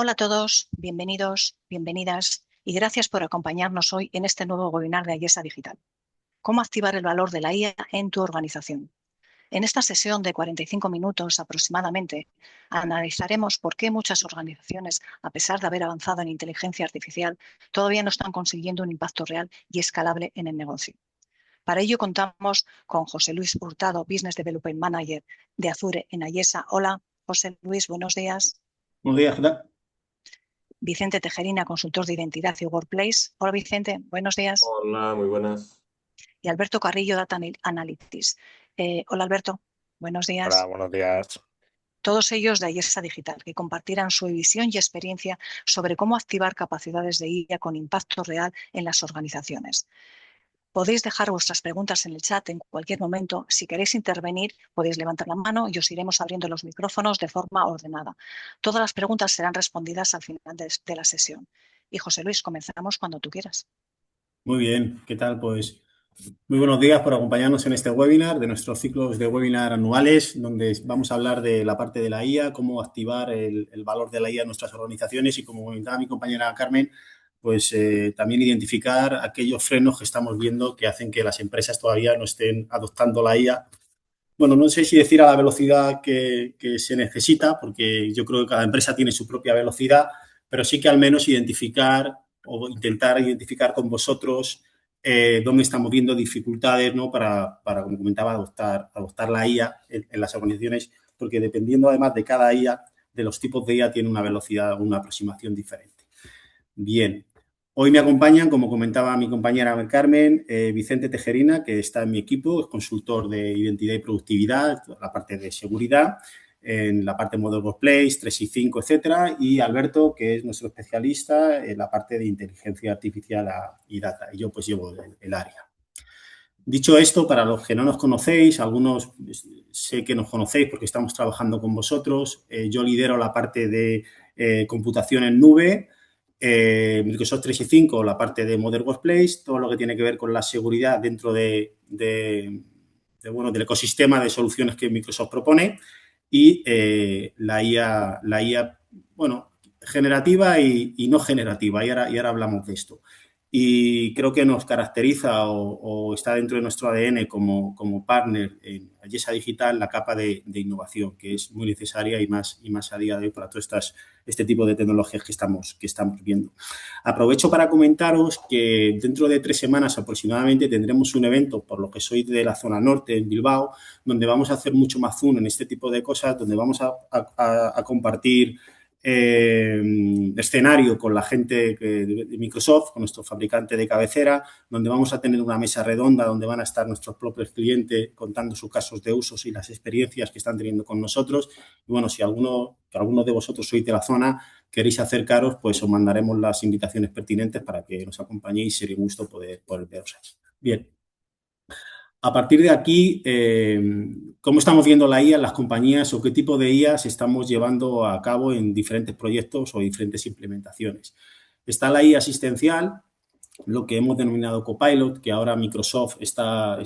Hola a todos, bienvenidos, bienvenidas y gracias por acompañarnos hoy en este nuevo webinar de IESA Digital. ¿Cómo activar el valor de la IA en tu organización? En esta sesión de 45 minutos aproximadamente, analizaremos por qué muchas organizaciones, a pesar de haber avanzado en inteligencia artificial, todavía no están consiguiendo un impacto real y escalable en el negocio. Para ello contamos con José Luis Hurtado, Business Development Manager de Azure en IESA. Hola, José Luis, buenos días. Buenos días, ¿qué tal? Vicente Tejerina, consultor de identidad y workplace. Hola Vicente, buenos días. Hola, muy buenas. Y Alberto Carrillo, Data Analytics. Hola Alberto, buenos Hola, días. buenos días. Todos ellos de IESA Digital, que compartirán su visión y experiencia sobre cómo activar capacidades de IA con impacto real en las organizaciones. Podéis dejar vuestras preguntas en el chat en cualquier momento. Si queréis intervenir, podéis levantar la mano y os iremos abriendo los micrófonos de forma ordenada. Todas las preguntas serán respondidas al final de la sesión. Y José Luis, comenzamos cuando tú quieras. Muy bien, ¿qué tal? Pues muy buenos días por acompañarnos en este webinar de nuestros ciclos de webinar anuales, donde vamos a hablar de la parte de la IA, cómo activar el valor de la IA en nuestras organizaciones y, como comentaba mi compañera Carmen, pues también identificar aquellos frenos que estamos viendo que hacen que las empresas todavía no estén adoptando la IA. Bueno, no sé si decir a la velocidad que se necesita, porque yo creo que cada empresa tiene su propia velocidad, pero sí que al menos identificar o intentar identificar con vosotros dónde estamos viendo dificultades, ¿no? para como comentaba, adoptar la IA en las organizaciones, porque dependiendo además de cada IA, de los tipos de IA, tiene una velocidad, una aproximación diferente. Bien. Hoy me acompañan, como comentaba mi compañera Carmen, Vicente Tejerina, que está en mi equipo, es consultor de identidad y productividad, la parte de seguridad, en la parte de Model Workplace, 365, etcétera, y Alberto, que es nuestro especialista en la parte de inteligencia artificial y data, y yo pues llevo el área. Dicho esto, para los que no nos conocéis, algunos sé que nos conocéis porque estamos trabajando con vosotros, yo lidero la parte de computación en nube, Microsoft 365, la parte de Modern Workplace, todo lo que tiene que ver con la seguridad dentro del ecosistema de soluciones que Microsoft propone y la IA, bueno, generativa y no generativa, y ahora hablamos de esto. Y creo que nos caracteriza o está dentro de nuestro ADN como partner en IESA Digital la capa de innovación, que es muy necesaria y más a día de hoy para todas este tipo de tecnologías que estamos viendo. Aprovecho para comentaros que dentro de 3 semanas aproximadamente tendremos un evento, por lo que soy de la zona norte, en Bilbao, donde vamos a hacer mucho más zoom en este tipo de cosas, donde vamos a compartir escenario con la gente de Microsoft, con nuestro fabricante de cabecera, donde vamos a tener una mesa redonda donde van a estar nuestros propios clientes contando sus casos de usos y las experiencias que están teniendo con nosotros. Y bueno, si alguno de vosotros sois de la zona, queréis acercaros, pues os mandaremos las invitaciones pertinentes para que nos acompañéis y sería un gusto poder veros ahí. Bien. A partir de aquí, ¿cómo estamos viendo la IA en las compañías o qué tipo de IAs estamos llevando a cabo en diferentes proyectos o diferentes implementaciones? Está la IA asistencial, lo que hemos denominado Copilot, que ahora Microsoft está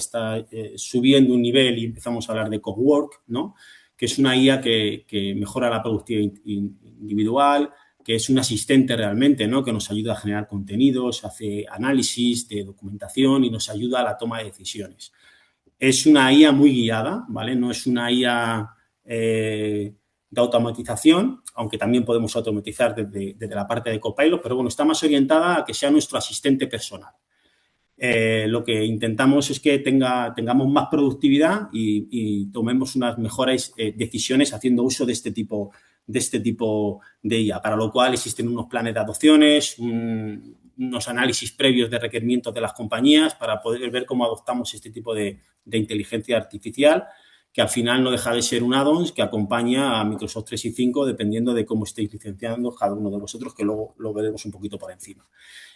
subiendo un nivel y empezamos a hablar de Cowork, ¿no? Que es una IA que mejora la productividad individual, que es un asistente realmente, ¿no? Que nos ayuda a generar contenidos, hace análisis de documentación y nos ayuda a la toma de decisiones. Es una IA muy guiada, ¿vale? No es una IA de automatización, aunque también podemos automatizar desde la parte de Copilot, pero bueno, está más orientada a que sea nuestro asistente personal. Lo que intentamos es que tengamos más productividad y tomemos unas mejores decisiones haciendo uso de este tipo de IA, para lo cual existen unos planes de adopciones, unos análisis previos de requerimientos de las compañías para poder ver cómo adoptamos este tipo de inteligencia artificial, que al final no deja de ser un add-on que acompaña a Microsoft 365 dependiendo de cómo estéis licenciando cada uno de vosotros, que luego lo veremos un poquito por encima.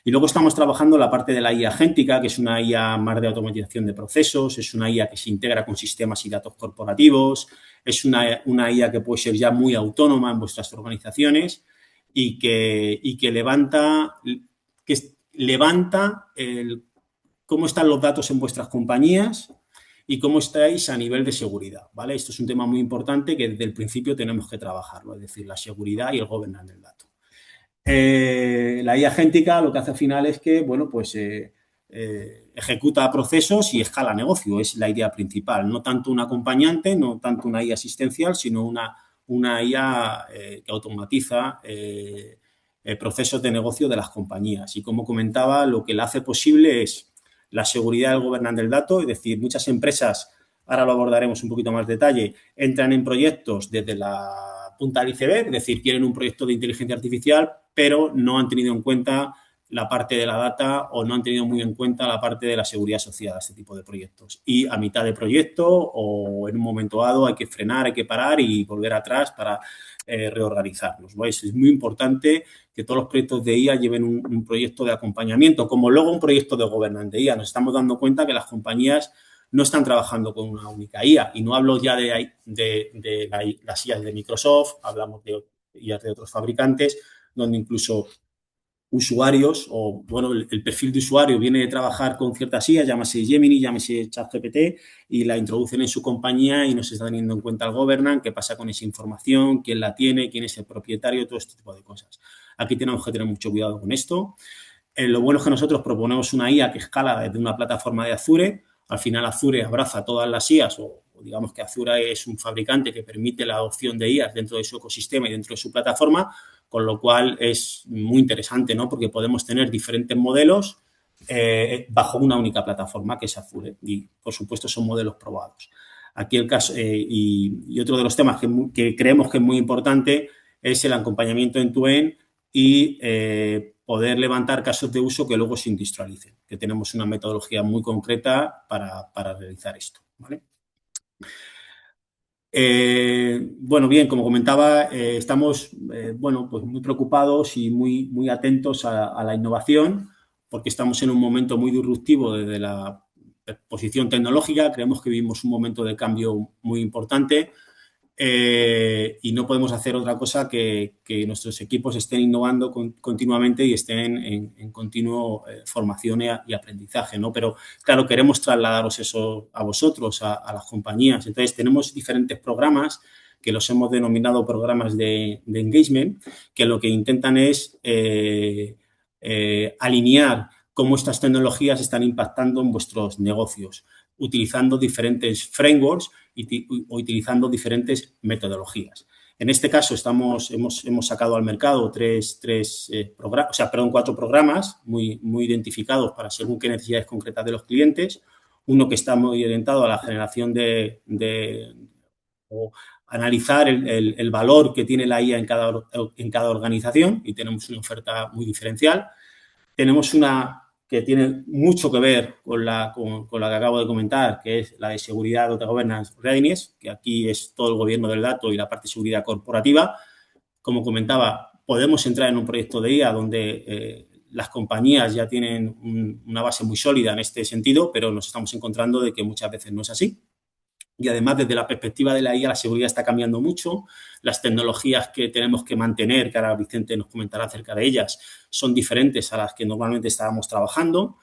Y luego estamos trabajando la parte de la IA agéntica, que es una IA más de automatización de procesos, es una IA que se integra con sistemas y datos corporativos, es una IA que puede ser ya muy autónoma en vuestras organizaciones y que levanta cómo están los datos en vuestras compañías y cómo estáis a nivel de seguridad, ¿vale? Esto es un tema muy importante que desde el principio tenemos que trabajarlo, es decir, la seguridad y el governance del dato. La IA agéntica lo que hace al final es que, bueno, pues ejecuta procesos y escala negocio, es la idea principal. No tanto un acompañante, no tanto una IA asistencial, sino una IA que automatiza procesos de negocio de las compañías. Y como comentaba, lo que la hace posible es la seguridad del gobernante del dato, es decir, muchas empresas, ahora lo abordaremos un poquito más detalle, entran en proyectos desde la punta del iceberg, es decir, quieren un proyecto de inteligencia artificial, pero no han tenido en cuenta la parte de la data o no han tenido muy en cuenta la parte de la seguridad asociada a este tipo de proyectos. Y a mitad de proyecto o en un momento dado hay que frenar, hay que parar y volver atrás para reorganizarnos. ¿Veis? Es muy importante que todos los proyectos de IA lleven un proyecto de acompañamiento, como luego un proyecto de gobernanza de IA. Nos estamos dando cuenta que las compañías no están trabajando con una única IA. Y no hablo ya de las IAs de Microsoft, hablamos de IAs de otros fabricantes, donde incluso usuarios o, bueno, el perfil de usuario viene de trabajar con ciertas IAs, llámese Gemini, llámese ChatGPT, y la introducen en su compañía y no se está teniendo en cuenta el governance, qué pasa con esa información, quién la tiene, quién es el propietario, todo este tipo de cosas. Aquí tenemos que tener mucho cuidado con esto. Lo bueno es que nosotros proponemos una IA que escala desde una plataforma de Azure. Al final Azure abraza todas las IAs o digamos que Azure es un fabricante que permite la adopción de IAs dentro de su ecosistema y dentro de su plataforma, con lo cual es muy interesante, ¿no? Porque podemos tener diferentes modelos bajo una única plataforma que es Azure y, por supuesto, son modelos probados. Aquí el caso, y otro de los temas que creemos que es muy importante es el acompañamiento en end y poder levantar casos de uso que luego se industrialicen, que tenemos una metodología muy concreta para realizar esto, ¿vale? Bueno, bien, como comentaba, estamos bueno, pues muy preocupados y muy atentos a la innovación porque estamos en un momento muy disruptivo desde la posición tecnológica. Creemos que vivimos un momento de cambio muy importante y no podemos hacer otra cosa que nuestros equipos estén innovando continuamente y estén en continuo formación y aprendizaje, ¿no? Pero, claro, queremos trasladaros eso a vosotros, a las compañías. Entonces, tenemos diferentes programas que los hemos denominado programas de engagement, que lo que intentan es alinear cómo estas tecnologías están impactando en vuestros negocios, utilizando diferentes frameworks o utilizando diferentes metodologías. En este caso hemos sacado al mercado cuatro programas muy identificados para según qué necesidades concretas de los clientes. Uno que está muy orientado a la generación o analizar el valor que tiene la IA en cada organización y tenemos una oferta muy diferencial. Tenemos una que tiene mucho que ver con la que acabo de comentar, que es la de seguridad Data Governance Readiness, que aquí es todo el gobierno del dato y la parte de seguridad corporativa. Como comentaba, podemos entrar en un proyecto de IA donde las compañías ya tienen una base muy sólida en este sentido, pero nos estamos encontrando de que muchas veces no es así. Y además, desde la perspectiva de la IA, la seguridad está cambiando mucho. Las tecnologías que tenemos que mantener, que ahora Vicente nos comentará acerca de ellas, son diferentes a las que normalmente estábamos trabajando.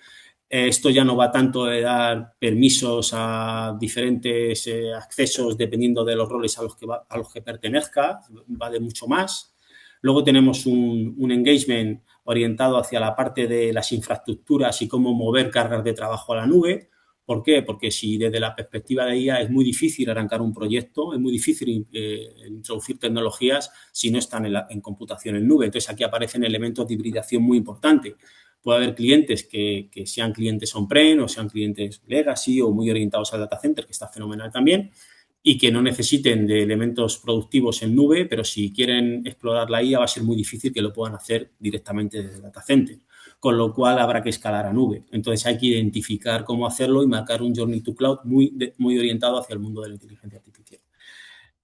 Esto ya no va tanto de dar permisos a diferentes accesos dependiendo de los roles a los que pertenezca, va de mucho más. Luego tenemos un engagement orientado hacia la parte de las infraestructuras y cómo mover cargas de trabajo a la nube. ¿Por qué? Porque si desde la perspectiva de IA es muy difícil arrancar un proyecto, es muy difícil introducir tecnologías si no están en computación en nube. Entonces, aquí aparecen elementos de hibridación muy importantes. Puede haber clientes que sean clientes on-prem o sean clientes legacy o muy orientados al data center, que está fenomenal también, y que no necesiten de elementos productivos en nube, pero si quieren explorar la IA va a ser muy difícil que lo puedan hacer directamente desde el data center, con lo cual habrá que escalar a nube. Entonces hay que identificar cómo hacerlo y marcar un journey to cloud muy orientado hacia el mundo de la inteligencia artificial.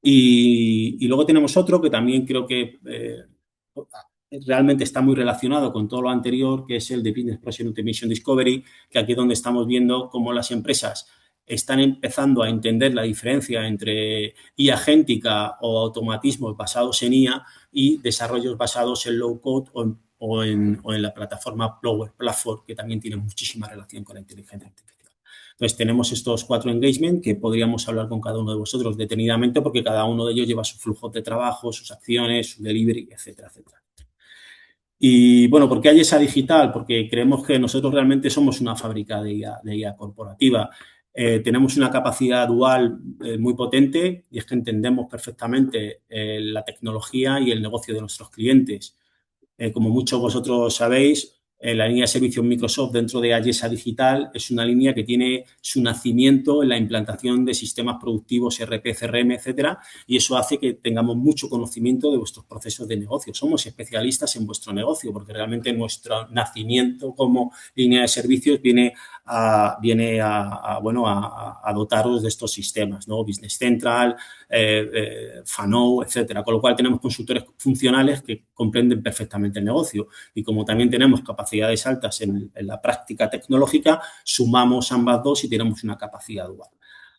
Y luego tenemos otro que también creo que realmente está muy relacionado con todo lo anterior, que es el de Business Process Automation Discovery, que aquí es donde estamos viendo cómo las empresas están empezando a entender la diferencia entre IA agéntica o automatismos basados en IA y desarrollos basados en low code o en la plataforma Power Platform, que también tiene muchísima relación con la inteligencia artificial. Entonces, tenemos estos 4 engagement que podríamos hablar con cada uno de vosotros detenidamente porque cada uno de ellos lleva su flujo de trabajo, sus acciones, su delivery, etcétera, etcétera. Y bueno, ¿por qué hay esa digital? Porque creemos que nosotros realmente somos una fábrica de IA corporativa. Tenemos una capacidad dual muy potente y es que entendemos perfectamente la tecnología y el negocio de nuestros clientes. Como muchos de vosotros sabéis, la línea de servicios Microsoft dentro de Ayesa Digital es una línea que tiene su nacimiento en la implantación de sistemas productivos RP, CRM, etcétera, y eso hace que tengamos mucho conocimiento de vuestros procesos de negocio. Somos especialistas en vuestro negocio porque realmente nuestro nacimiento como línea de servicios viene a dotaros de estos sistemas, ¿no? Business Central, Fanou, etcétera. Con lo cual tenemos consultores funcionales que comprenden perfectamente el negocio. Y como también tenemos capacidades altas en la práctica tecnológica, sumamos ambas dos y tenemos una capacidad dual.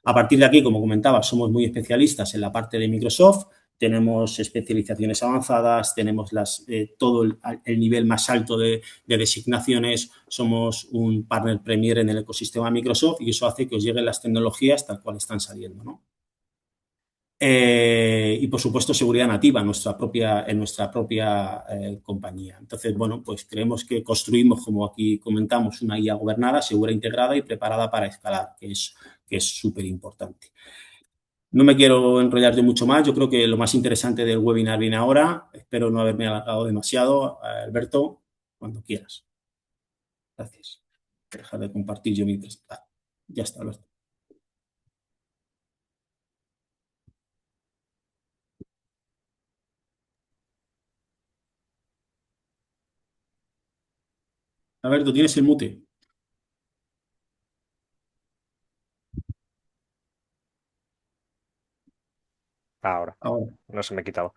A partir de aquí, como comentaba, somos muy especialistas en la parte de Microsoft, tenemos especializaciones avanzadas, tenemos todo el nivel más alto de designaciones, somos un partner premier en el ecosistema Microsoft y eso hace que os lleguen las tecnologías tal cual están saliendo, ¿no? Y por supuesto seguridad nativa en nuestra propia compañía. Entonces, bueno, pues creemos que construimos, como aquí comentamos, una IA gobernada, segura, integrada y preparada para escalar, que es súper importante. No me quiero enrollar yo mucho más. Yo creo que lo más interesante del webinar viene ahora. Espero no haberme alargado demasiado. Alberto, cuando quieras. Gracias. Dejar de compartir yo mi presentación. Ya está, Alberto. Alberto, tienes el mute. Ahora, Ahora. no se me quitaba.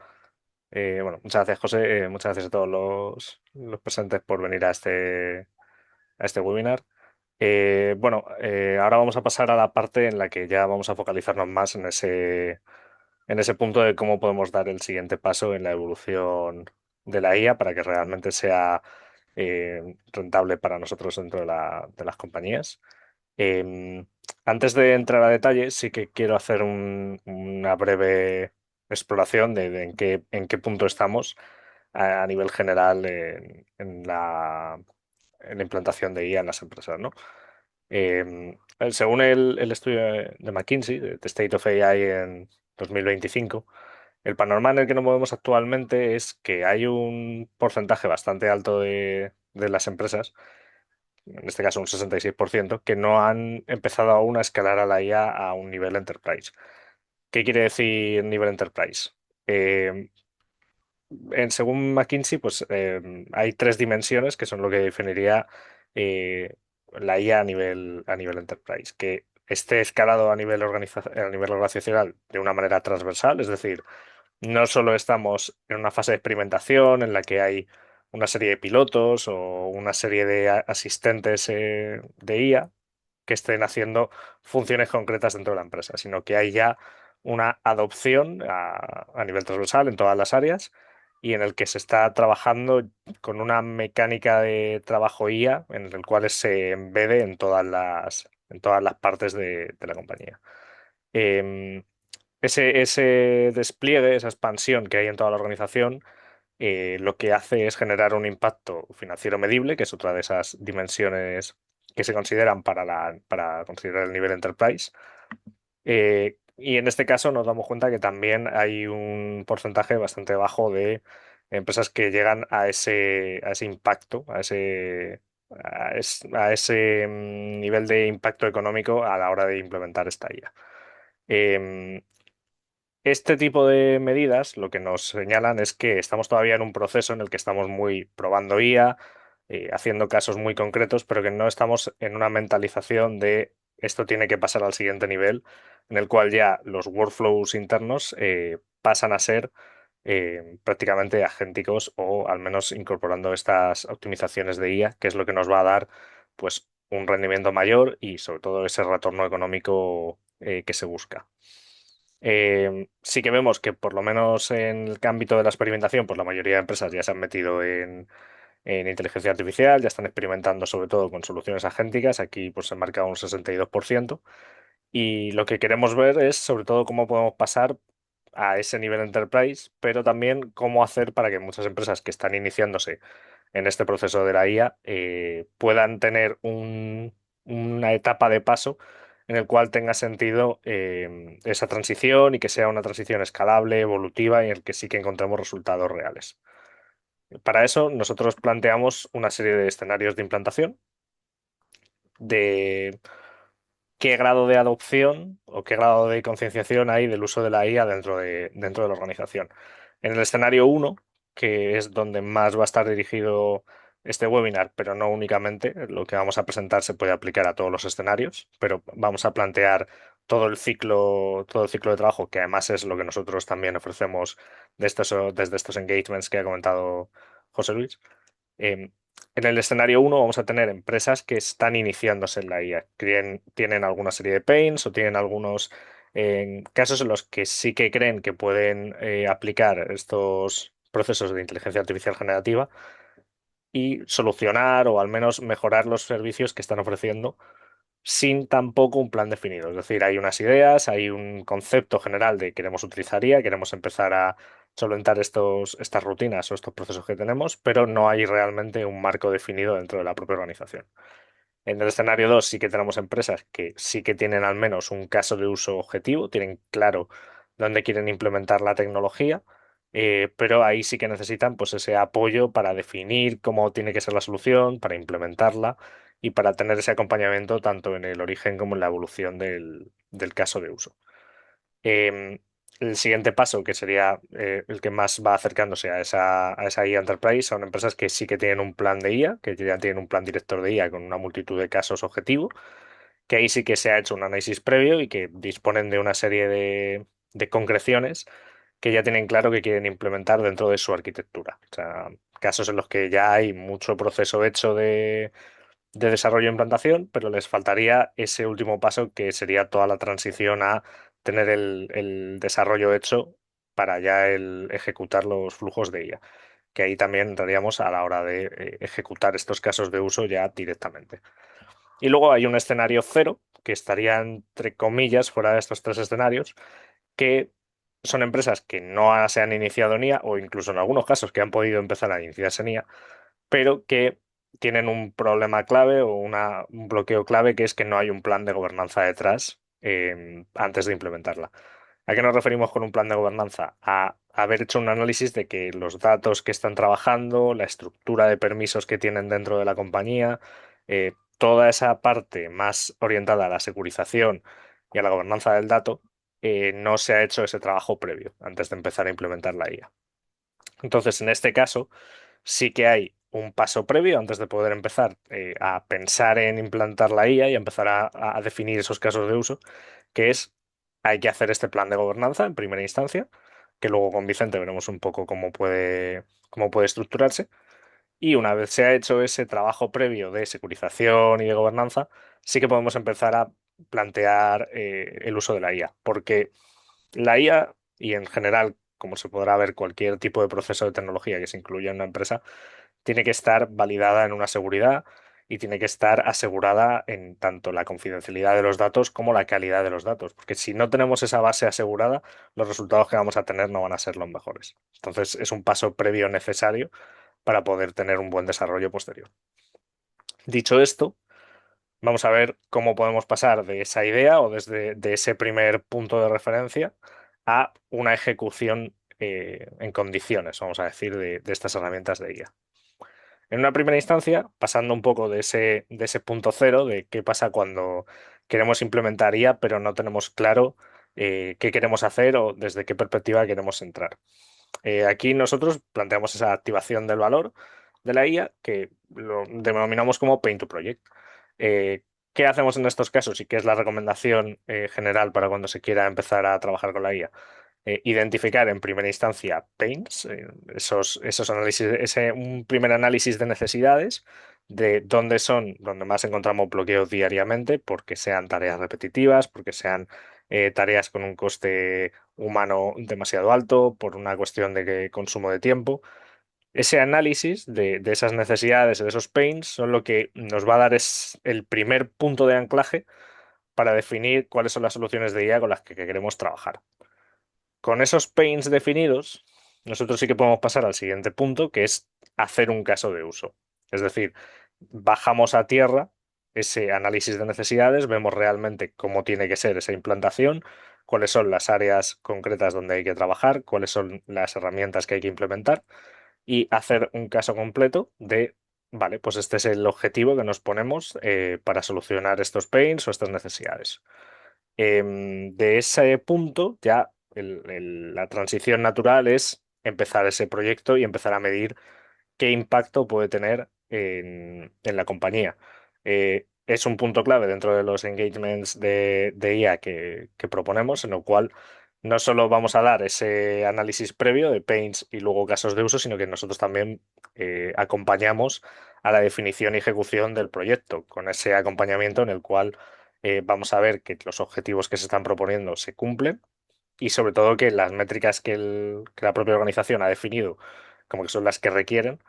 Bueno, muchas gracias, José. Muchas gracias a todos los presentes por venir a este webinar. Ahora vamos a pasar a la parte en la que ya vamos a focalizarnos más en ese punto de cómo podemos dar el siguiente paso en la evolución de la IA para que realmente sea rentable para nosotros dentro de las compañías. Em, Antes de entrar a detalle, sí que quiero hacer una breve exploración de en qué punto estamos a nivel general en la implantación de IA en las empresas, ¿no? Según el estudio de McKinsey, de The State of AI en 2025, el panorama en el que nos movemos actualmente es que hay un porcentaje bastante alto de las empresas, en este caso un 66%, que no han empezado aún a escalar a la IA a un nivel enterprise. ¿Qué quiere decir nivel enterprise? Eh, Según McKinsey, pues hay tres dimensiones que son lo que definiría eh, la IA a nivel enterprise, que esté escalado a nivel organizacional de una manera transversal, es decir, no solo estamos en una fase de experimentación en la que hay una serie de pilotos o una serie de asistentes de IA que estén haciendo funciones concretas dentro de la empresa, sino que hay ya una adopción a nivel transversal en todas las áreas y en el que se está trabajando con una mecánica de trabajo IA en el cual se embede en todas las partes de la compañía. Em, ese despliegue, esa expansión que hay en toda la organización, lo que hace es generar un impacto financiero medible, que es otra de esas dimensiones que se consideran para considerar el nivel enterprise. Y en este caso nos damos cuenta que también hay un porcentaje bastante bajo de empresas que llegan a ese impacto, a ese nivel de impacto económico a la hora de implementar esta IA. Este tipo de medidas lo que nos señalan es que estamos todavía en un proceso en el que estamos muy probando IA, haciendo casos muy concretos, pero que no estamos en una mentalización de esto tiene que pasar al siguiente nivel, en el cual ya los workflows internos pasan a ser prácticamente agénticos o al menos incorporando estas optimizaciones de IA, que es lo que nos va a dar pues un rendimiento mayor y sobre todo ese retorno económico que se busca. Sí que vemos que por lo menos en el ámbito de la experimentación, pues la mayoría de empresas ya se han metido en inteligencia artificial, ya están experimentando sobre todo con soluciones agénticas, aquí pues se marca un 62%, y lo que queremos ver es sobre todo cómo podemos pasar a ese nivel enterprise, pero también cómo hacer para que muchas empresas que están iniciándose en este proceso de la IA puedan tener una etapa de paso en el cual tenga sentido esa transición y que sea una transición escalable, evolutiva y en el que sí que encontremos resultados reales. Para eso, nosotros planteamos una serie de escenarios de implantación, de qué grado de adopción o qué grado de concienciación hay del uso de la IA dentro de la organización. En el escenario uno, que es donde más va a estar dirigido este webinar, pero no únicamente, lo que vamos a presentar se puede aplicar a todos los escenarios, pero vamos a plantear todo el ciclo de trabajo, que además es lo que nosotros también ofrecemos desde estos engagements que ha comentado José Luis. Em, en el escenario uno vamos a tener empresas que están iniciándose en la IA, que tienen alguna serie de pains o tienen algunos casos en los que sí que creen que pueden aplicar estos procesos de inteligencia artificial generativa y solucionar o al menos mejorar los servicios que están ofreciendo sin tampoco un plan definido. Es decir, hay unas ideas, hay un concepto general de queremos utilizar IA, queremos empezar a solventar estas rutinas o estos procesos que tenemos, pero no hay realmente un marco definido dentro de la propia organización. En el escenario 2 sí que tenemos empresas que sí que tienen al menos un caso de uso objetivo, tienen claro dónde quieren implementar la tecnología, pero ahí sí que necesitan pues ese apoyo para definir cómo tiene que ser la solución, para implementarla y para tener ese acompañamiento tanto en el origen como en la evolución del caso de uso. Em, el siguiente paso, que sería el que más va acercándose a esa IA Enterprise, son empresas que sí que tienen un plan de IA, que ya tienen un plan director de IA con una multitud de casos objetivo, que ahí sí que se ha hecho un análisis previo y que disponen de una serie de concreciones que ya tienen claro que quieren implementar dentro de su arquitectura. O sea, casos en los que ya hay mucho proceso hecho de desarrollo e implantación, pero les faltaría ese último paso que sería toda la transición a tener el desarrollo hecho para ya el ejecutar los flujos de IA, que ahí también entraríamos a la hora de ejecutar estos casos de uso ya directamente. Y luego hay un escenario cero, que estaría entre comillas fuera de estos tres escenarios, que son empresas que no se han iniciado en IA o incluso en algunos casos que han podido empezar a iniciarse en IA, pero que tienen un problema clave o un bloqueo clave, que es que no hay un plan de gobernanza detrás antes de implementarla. ¿A qué nos referimos con un plan de gobernanza? A haber hecho un análisis de que los datos que están trabajando, la estructura de permisos que tienen dentro de la compañía, toda esa parte más orientada a la securización y a la gobernanza del dato, no se ha hecho ese trabajo previo antes de empezar a implementar la IA. Entonces, en este caso, sí que hay un paso previo antes de poder empezar a pensar en implantar la IA y empezar a definir esos casos de uso, que es, hay que hacer este plan de gobernanza en primera instancia, que luego con Vicente veremos un poco cómo puede estructurarse. Y una vez se ha hecho ese trabajo previo de securización y de gobernanza, sí que podemos empezar a plantear el uso de la IA, porque la IA y en general, como se podrá ver, cualquier tipo de proceso de tecnología que se incluya en una empresa, tiene que estar validada en una seguridad y tiene que estar asegurada en tanto la confidencialidad de los datos como la calidad de los datos, porque si no tenemos esa base asegurada, los resultados que vamos a tener no van a ser los mejores. Entonces, es un paso previo necesario para poder tener un buen desarrollo posterior. Dicho esto, vamos a ver cómo podemos pasar de esa idea o desde de ese primer punto de referencia a una ejecución en condiciones, vamos a decir, de estas herramientas de IA. En una primera instancia, pasando un poco de ese punto cero, de qué pasa cuando queremos implementar IA, pero no tenemos claro qué queremos hacer o desde qué perspectiva queremos entrar. Aquí nosotros planteamos esa activación del valor de la IA, que lo denominamos como Paint to Project. Eh, ¿Qué hacemos en estos casos y qué es la recomendación general para cuando se quiera empezar a trabajar con la IA? Identificar en primera instancia pains, esos análisis, un primer análisis de necesidades, de dónde más encontramos bloqueos diariamente, porque sean tareas repetitivas, porque sean tareas con un coste humano demasiado alto, por una cuestión de consumo de tiempo. Ese análisis de esas necesidades, de esos pains, son lo que nos va a dar es el primer punto de anclaje para definir cuáles son las soluciones de IA con las que queremos trabajar. Con esos pains definidos, nosotros sí que podemos pasar al siguiente punto, que es hacer un caso de uso. Es decir, bajamos a tierra ese análisis de necesidades, vemos realmente cómo tiene que ser esa implantación, cuáles son las áreas concretas donde hay que trabajar, cuáles son las herramientas que hay que implementar y hacer un caso completo de, vale, pues este es el objetivo que nos ponemos para solucionar estos pains o estas necesidades. De ese punto ya la transición natural es empezar ese proyecto y empezar a medir qué impacto puede tener en la compañía. Es un punto clave dentro de los engagements de IA que proponemos, en lo cual no solo vamos a dar ese análisis previo de pains y luego casos de uso, sino que nosotros también acompañamos a la definición y ejecución del proyecto, con ese acompañamiento en el cual vamos a ver que los objetivos que se están proponiendo se cumplen y sobre todo que las métricas que la propia organización ha definido como que son las que requieren,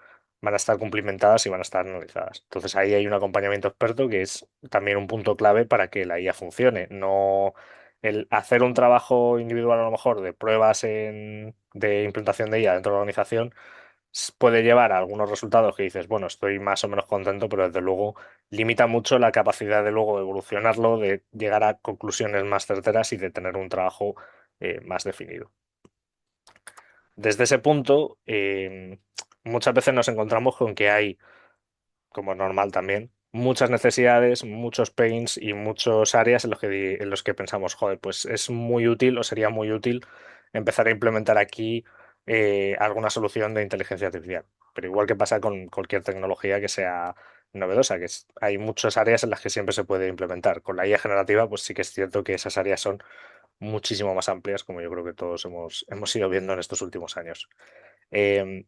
van a estar cumplimentadas y van a estar analizadas. Entonces ahí hay un acompañamiento experto que es también un punto clave para que la IA funcione. No el hacer un trabajo individual a lo mejor de pruebas de implementación de IA dentro de la organización puede llevar a algunos resultados que dices, bueno, estoy más o menos contento, pero desde luego limita mucho la capacidad de luego evolucionarlo, de llegar a conclusiones más certeras y de tener un trabajo más definido. Desde ese punto, muchas veces nos encontramos con que hay, como normal también, muchas necesidades, muchos pains y muchas áreas en los que pensamos, joder, pues es muy útil o sería muy útil empezar a implementar aquí alguna solución de inteligencia artificial. Pero igual que pasa con cualquier tecnología que sea novedosa, hay muchas áreas en las que siempre se puede implementar. Con la IA generativa, pues sí que es cierto que esas áreas son muchísimo más amplias, como yo creo que todos hemos ido viendo en estos últimos años. Eh,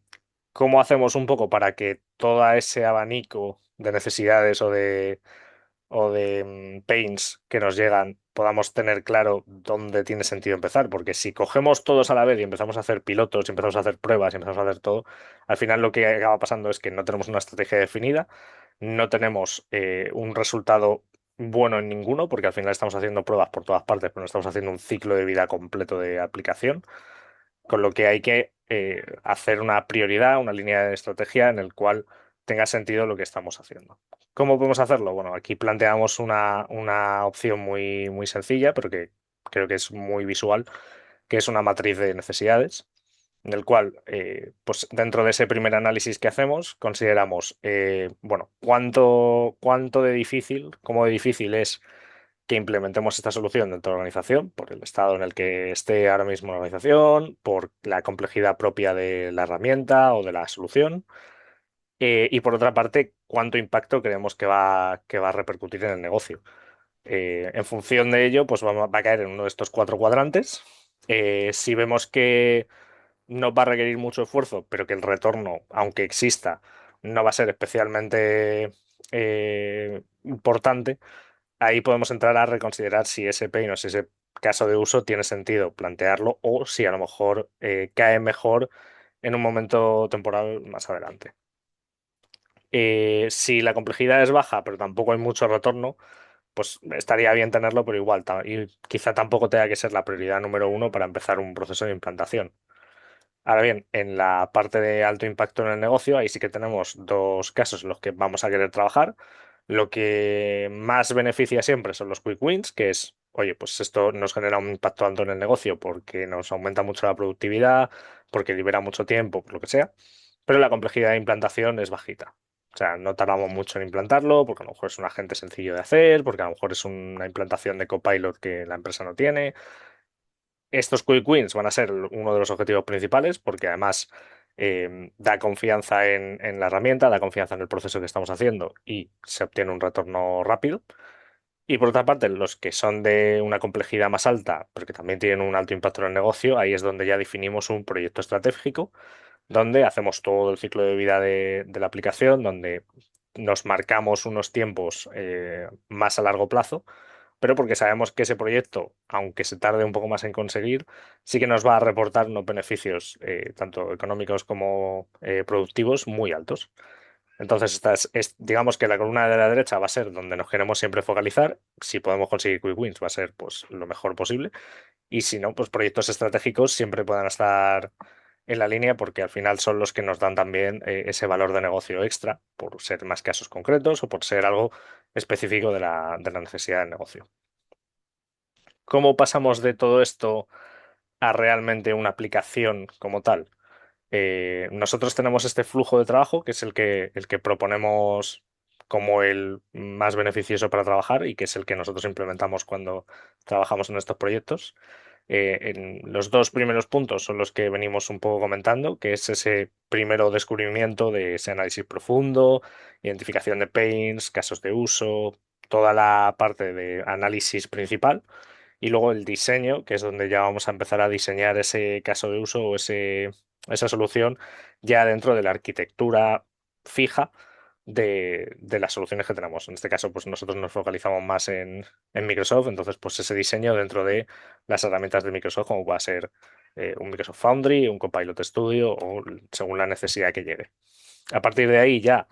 ¿Cómo hacemos un poco para que todo ese abanico de necesidades o de pains que nos llegan podamos tener claro dónde tiene sentido empezar? Porque si cogemos todos a la vez y empezamos a hacer pilotos, y empezamos a hacer pruebas, y empezamos a hacer todo, al final lo que acaba pasando es que no tenemos una estrategia definida, no tenemos un resultado bueno en ninguno, porque al final estamos haciendo pruebas por todas partes, pero no estamos haciendo un ciclo de vida completo de aplicación. Con lo que hay que hacer una prioridad, una línea de estrategia en el cual tenga sentido lo que estamos haciendo. ¿Cómo podemos hacerlo? Bueno, aquí planteamos una opción muy, muy sencilla, pero que creo que es muy visual, que es una matriz de necesidades, en el cual, pues dentro de ese primer análisis que hacemos, consideramos, bueno, cuánto de difícil, cómo de difícil es que implementemos esta solución dentro de la organización, por el estado en el que esté ahora mismo la organización, por la complejidad propia de la herramienta o de la solución, y por otra parte, cuánto impacto creemos que va a repercutir en el negocio. En función de ello, pues va a caer en uno de estos cuatro cuadrantes. Si vemos que no va a requerir mucho esfuerzo, pero que el retorno, aunque exista, no va a ser especialmente importante, ahí podemos entrar a reconsiderar si ese pain o si ese caso de uso tiene sentido plantearlo o si a lo mejor cae mejor en un momento temporal más adelante. Si la complejidad es baja, pero tampoco hay mucho retorno, pues estaría bien tenerlo, pero igual, y quizá tampoco tenga que ser la prioridad número uno para empezar un proceso de implantación. Ahora bien, en la parte de alto impacto en el negocio, ahí sí que tenemos dos casos en los que vamos a querer trabajar. Lo que más beneficia siempre son los quick wins, que es, oye, pues esto nos genera un impacto alto en el negocio porque nos aumenta mucho la productividad, porque libera mucho tiempo, por lo que sea, pero la complejidad de implantación es bajita. O sea, no tardamos mucho en implantarlo, porque a lo mejor es un agente sencillo de hacer, porque a lo mejor es una implantación de Copilot que la empresa no tiene. Estos quick wins van a ser uno de los objetivos principales porque además da confianza en la herramienta, da confianza en el proceso que estamos haciendo y se obtiene un retorno rápido. Y por otra parte, los que son de una complejidad más alta, pero que también tienen un alto impacto en el negocio, ahí es donde ya definimos un proyecto estratégico, donde hacemos todo el ciclo de vida de la aplicación, donde nos marcamos unos tiempos más a largo plazo, pero porque sabemos que ese proyecto, aunque se tarde un poco más en conseguir, sí que nos va a reportar unos beneficios tanto económicos como productivos muy altos. Entonces, digamos que la columna de la derecha va a ser donde nos queremos siempre focalizar. Si podemos conseguir quick wins, va a ser pues lo mejor posible. Y si no, pues proyectos estratégicos siempre puedan estar en la línea porque al final son los que nos dan también ese valor de negocio extra por ser más casos concretos o por ser algo específico de la necesidad del negocio. ¿Cómo pasamos de todo esto a realmente una aplicación como tal? Nosotros tenemos este flujo de trabajo que es el que proponemos como el más beneficioso para trabajar y que es el que nosotros implementamos cuando trabajamos en estos proyectos. En los dos primeros puntos son los que venimos un poco comentando, que es ese primero descubrimiento de ese análisis profundo, identificación de pains, casos de uso, toda la parte de análisis principal y luego el diseño, que es donde ya vamos a empezar a diseñar ese caso de uso o esa solución ya dentro de la arquitectura fija de las soluciones que tenemos. En este caso, pues nosotros nos focalizamos más en Microsoft, entonces pues ese diseño dentro de las herramientas de Microsoft, como va a ser un Microsoft Foundry, un Copilot Studio o según la necesidad que llegue. A partir de ahí ya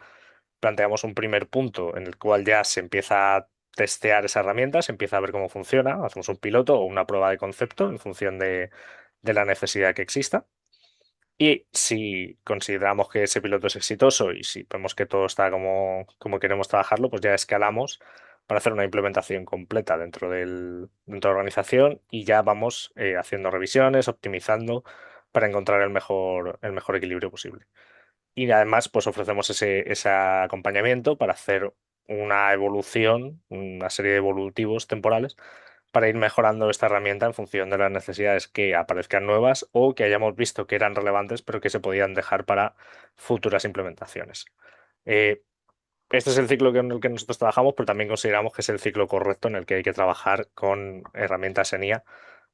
planteamos un primer punto en el cual ya se empieza a testear esa herramienta, se empieza a ver cómo funciona, hacemos un piloto o una prueba de concepto en función de la necesidad que exista. Y si consideramos que ese piloto es exitoso y si vemos que todo está como queremos trabajarlo, pues ya escalamos para hacer una implementación completa dentro de la organización y ya vamos haciendo revisiones, optimizando para encontrar el mejor equilibrio posible. Y además, pues ofrecemos ese acompañamiento para hacer una evolución, una serie de evolutivos temporales para ir mejorando esta herramienta en función de las necesidades que aparezcan nuevas o que hayamos visto que eran relevantes pero que se podían dejar para futuras implementaciones. Eh, este es el ciclo en el que nosotros trabajamos, pero también consideramos que es el ciclo correcto en el que hay que trabajar con herramientas en IA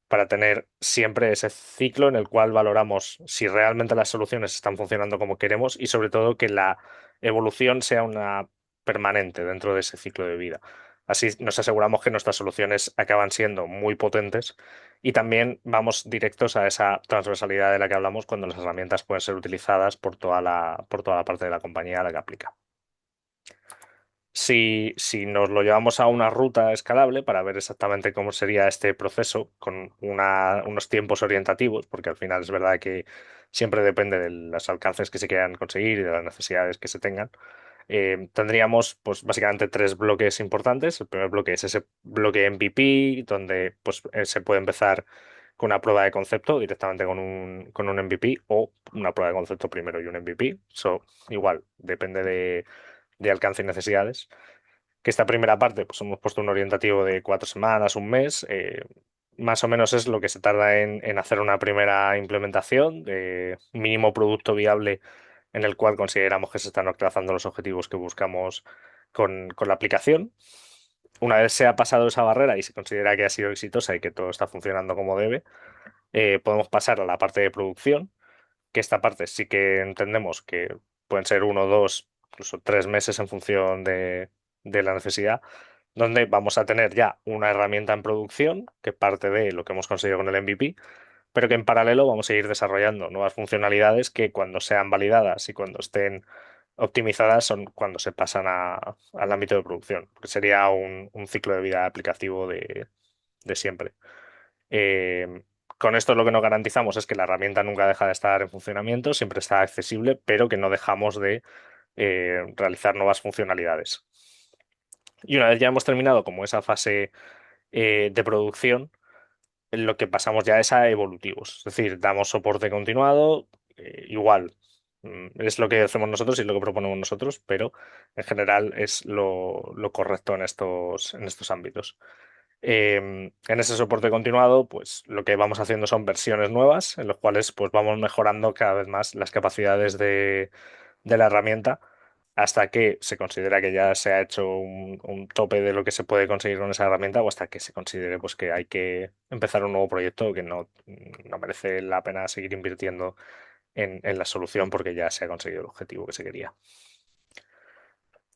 para tener siempre ese ciclo en el cual valoramos si realmente las soluciones están funcionando como queremos y sobre todo que la evolución sea una permanente dentro de ese ciclo de vida. Así nos aseguramos que nuestras soluciones acaban siendo muy potentes y también vamos directos a esa transversalidad de la que hablamos cuando las herramientas pueden ser utilizadas por toda la parte de la compañía a la que aplica. Si nos lo llevamos a una ruta escalable para ver exactamente cómo sería este proceso con unos tiempos orientativos, porque al final es verdad que siempre depende de los alcances que se quieran conseguir y de las necesidades que se tengan, tendríamos pues básicamente tres bloques importantes. El primer bloque es ese bloque MVP, donde pues se puede empezar con una prueba de concepto directamente con un MVP o una prueba de concepto primero y un MVP. Eso igual, depende de alcance y necesidades. Que esta primera parte, pues hemos puesto un orientativo de 4 semanas, un mes. Más o menos es lo que se tarda en hacer una primera implementación de mínimo producto viable en el cual consideramos que se están alcanzando los objetivos que buscamos con la aplicación. Una vez se ha pasado esa barrera y se considera que ha sido exitosa y que todo está funcionando como debe, podemos pasar a la parte de producción, que esta parte sí que entendemos que pueden ser 1, 2, incluso 3 meses en función de la necesidad, donde vamos a tener ya una herramienta en producción que parte de lo que hemos conseguido con el MVP, pero que en paralelo vamos a ir desarrollando nuevas funcionalidades que cuando sean validadas y cuando estén optimizadas son cuando se pasan al ámbito de producción, que sería un ciclo de vida aplicativo de siempre. Eh, con esto lo que nos garantizamos es que la herramienta nunca deja de estar en funcionamiento, siempre está accesible, pero que no dejamos de realizar nuevas funcionalidades. Y una vez ya hemos terminado como esa fase de producción, lo que pasamos ya es a evolutivos, es decir, damos soporte continuado, igual. Es lo que hacemos nosotros y lo que proponemos nosotros, pero en general es lo correcto en estos ámbitos. En ese soporte continuado, pues lo que vamos haciendo son versiones nuevas, en los cuales pues vamos mejorando cada vez más las capacidades de la herramienta hasta que se considera que ya se ha hecho un tope de lo que se puede conseguir con esa herramienta o hasta que se considere pues que hay que empezar un nuevo proyecto que no merece la pena seguir invirtiendo en la solución porque ya se ha conseguido el objetivo que se quería.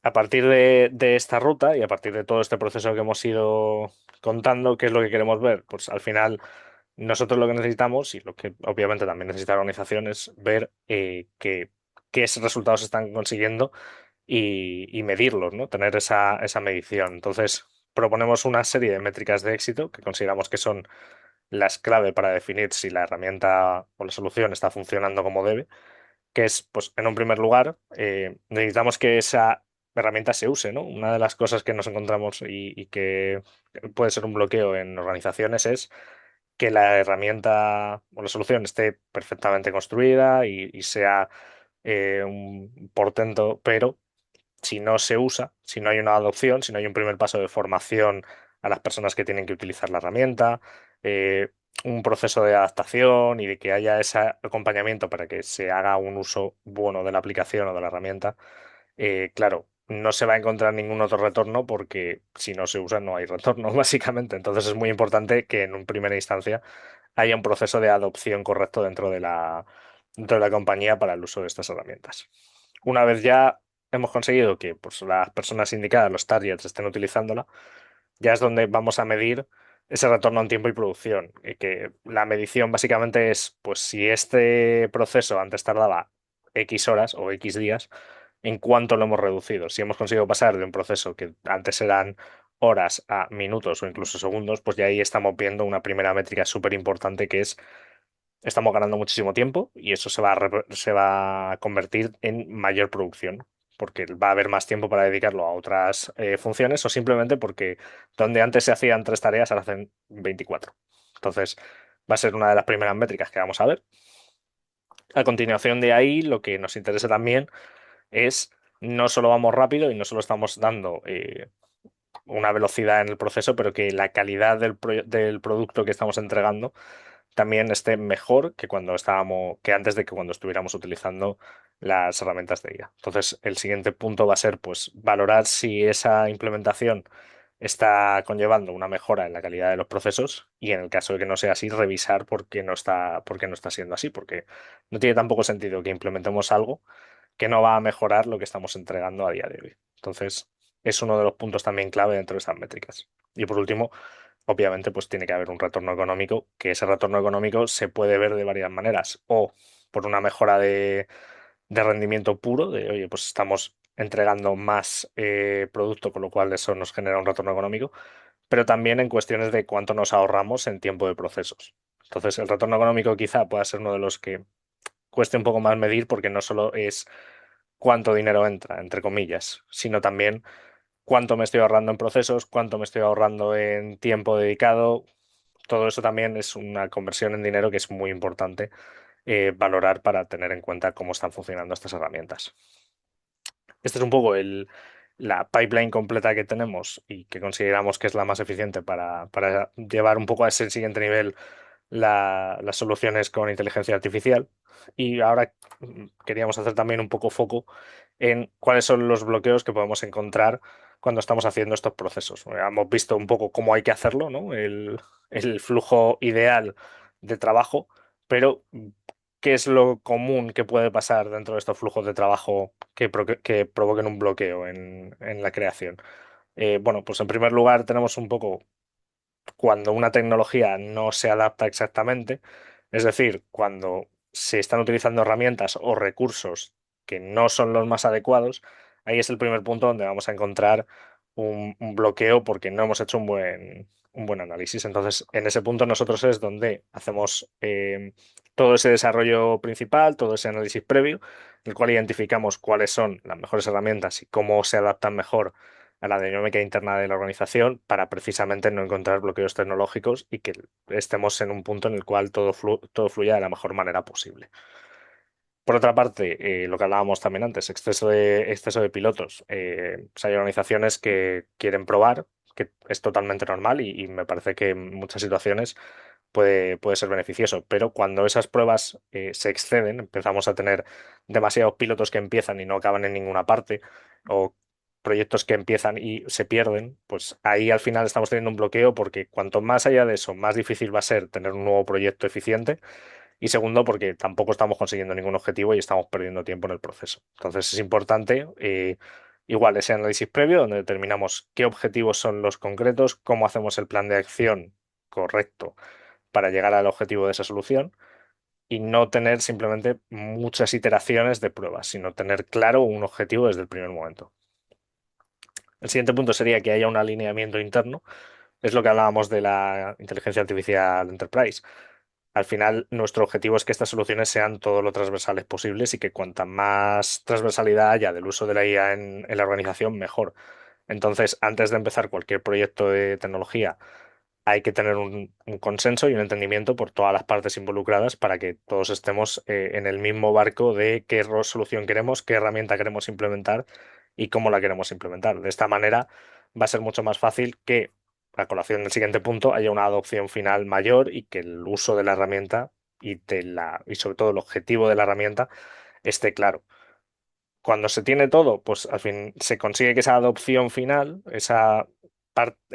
A partir de esta ruta y a partir de todo este proceso que hemos ido contando, ¿qué es lo que queremos ver? Pues al final nosotros lo que necesitamos y lo que obviamente también necesita la organización es ver qué resultados se están consiguiendo y medirlos, ¿no? Tener esa medición. Entonces, proponemos una serie de métricas de éxito que consideramos que son la es clave para definir si la herramienta o la solución está funcionando como debe, que es, pues, en un primer lugar, necesitamos que esa herramienta se use, ¿no? Una de las cosas que nos encontramos y que puede ser un bloqueo en organizaciones es que la herramienta o la solución esté perfectamente construida y sea un portento, pero si no se usa, si no hay una adopción, si no hay un primer paso de formación a las personas que tienen que utilizar la herramienta, eh, un proceso de adaptación y de que haya ese acompañamiento para que se haga un uso bueno de la aplicación o de la herramienta, claro, no se va a encontrar ningún otro retorno porque si no se usa no hay retorno, básicamente. Entonces es muy importante que en una primera instancia haya un proceso de adopción correcto dentro de la compañía para el uso de estas herramientas. Una vez ya hemos conseguido que, pues, las personas indicadas, los targets, estén utilizándola, ya es donde vamos a medir ese retorno en tiempo y producción. Y que la medición básicamente es, pues, si este proceso antes tardaba X horas o X días, ¿en cuánto lo hemos reducido? Si hemos conseguido pasar de un proceso que antes eran horas a minutos o incluso segundos, pues ya ahí estamos viendo una primera métrica súper importante, que es estamos ganando muchísimo tiempo y eso se va a convertir en mayor producción, porque va a haber más tiempo para dedicarlo a otras funciones, o simplemente porque donde antes se hacían 3 tareas, ahora hacen 24. Entonces, va a ser una de las primeras métricas que vamos a ver. A continuación de ahí, lo que nos interesa también es, no solo vamos rápido y no solo estamos dando una velocidad en el proceso, pero que la calidad del producto que estamos entregando también esté mejor que que antes de que cuando estuviéramos utilizando las herramientas de IA. Entonces, el siguiente punto va a ser, pues, valorar si esa implementación está conllevando una mejora en la calidad de los procesos, y en el caso de que no sea así, revisar por qué no está siendo así, porque no tiene tampoco sentido que implementemos algo que no va a mejorar lo que estamos entregando a día de hoy. Entonces, es uno de los puntos también clave dentro de estas métricas. Y por último, obviamente, pues tiene que haber un retorno económico, que ese retorno económico se puede ver de varias maneras, o por una mejora de rendimiento puro, de, oye, pues estamos entregando más producto, con lo cual eso nos genera un retorno económico, pero también en cuestiones de cuánto nos ahorramos en tiempo de procesos. Entonces, el retorno económico quizá pueda ser uno de los que cueste un poco más medir, porque no solo es cuánto dinero entra, entre comillas, sino también cuánto me estoy ahorrando en procesos, cuánto me estoy ahorrando en tiempo dedicado. Todo eso también es una conversión en dinero que es muy importante valorar para tener en cuenta cómo están funcionando estas herramientas. Este es un poco la pipeline completa que tenemos y que consideramos que es la más eficiente para llevar un poco a ese siguiente nivel las soluciones con inteligencia artificial. Y ahora queríamos hacer también un poco foco en cuáles son los bloqueos que podemos encontrar cuando estamos haciendo estos procesos. Hemos visto un poco cómo hay que hacerlo, ¿no? El flujo ideal de trabajo, pero ¿qué es lo común que puede pasar dentro de estos flujos de trabajo que provoquen un bloqueo en la creación? Bueno, pues en primer lugar tenemos un poco cuando una tecnología no se adapta exactamente, es decir, cuando se están utilizando herramientas o recursos que no son los más adecuados, ahí es el primer punto donde vamos a encontrar un bloqueo porque no hemos hecho un buen análisis. Entonces, en ese punto nosotros es donde hacemos todo ese desarrollo principal, todo ese análisis previo, el cual identificamos cuáles son las mejores herramientas y cómo se adaptan mejor a la dinámica interna de la organización, para precisamente no encontrar bloqueos tecnológicos y que estemos en un punto en el cual todo fluya de la mejor manera posible. Por otra parte, lo que hablábamos también antes, exceso de pilotos. Pues hay organizaciones que quieren probar, que es totalmente normal y me parece que en muchas situaciones puede ser beneficioso, pero cuando esas pruebas se exceden, empezamos a tener demasiados pilotos que empiezan y no acaban en ninguna parte, o proyectos que empiezan y se pierden, pues ahí al final estamos teniendo un bloqueo, porque cuanto más allá de eso, más difícil va a ser tener un nuevo proyecto eficiente, y segundo, porque tampoco estamos consiguiendo ningún objetivo y estamos perdiendo tiempo en el proceso. Entonces es importante, igual, ese análisis previo donde determinamos qué objetivos son los concretos, cómo hacemos el plan de acción correcto para llegar al objetivo de esa solución, y no tener simplemente muchas iteraciones de pruebas, sino tener claro un objetivo desde el primer momento. El siguiente punto sería que haya un alineamiento interno, es lo que hablábamos de la inteligencia artificial enterprise. Al final, nuestro objetivo es que estas soluciones sean todo lo transversales posibles y que cuanta más transversalidad haya del uso de la IA en la organización, mejor. Entonces, antes de empezar cualquier proyecto de tecnología, hay que tener un consenso y un entendimiento por todas las partes involucradas para que todos estemos en el mismo barco de qué solución queremos, qué herramienta queremos implementar y cómo la queremos implementar. De esta manera va a ser mucho más fácil que, a colación del siguiente punto, haya una adopción final mayor y que el uso de la herramienta y sobre todo el objetivo de la herramienta esté claro. Cuando se tiene todo, pues al fin se consigue que esa adopción final,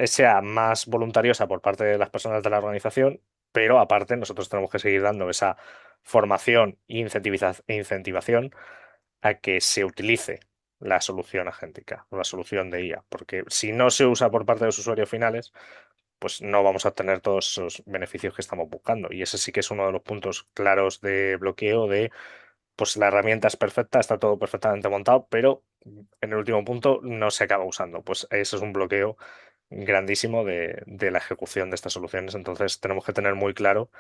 sea más voluntariosa por parte de las personas de la organización, pero aparte nosotros tenemos que seguir dando esa formación e incentivación a que se utilice la solución agéntica o la solución de IA, porque si no se usa por parte de los usuarios finales, pues no vamos a obtener todos esos beneficios que estamos buscando. Y ese sí que es uno de los puntos claros de bloqueo de pues la herramienta es perfecta, está todo perfectamente montado, pero en el último punto no se acaba usando. Pues eso es un bloqueo grandísimo de la ejecución de estas soluciones. Entonces tenemos que tener muy claro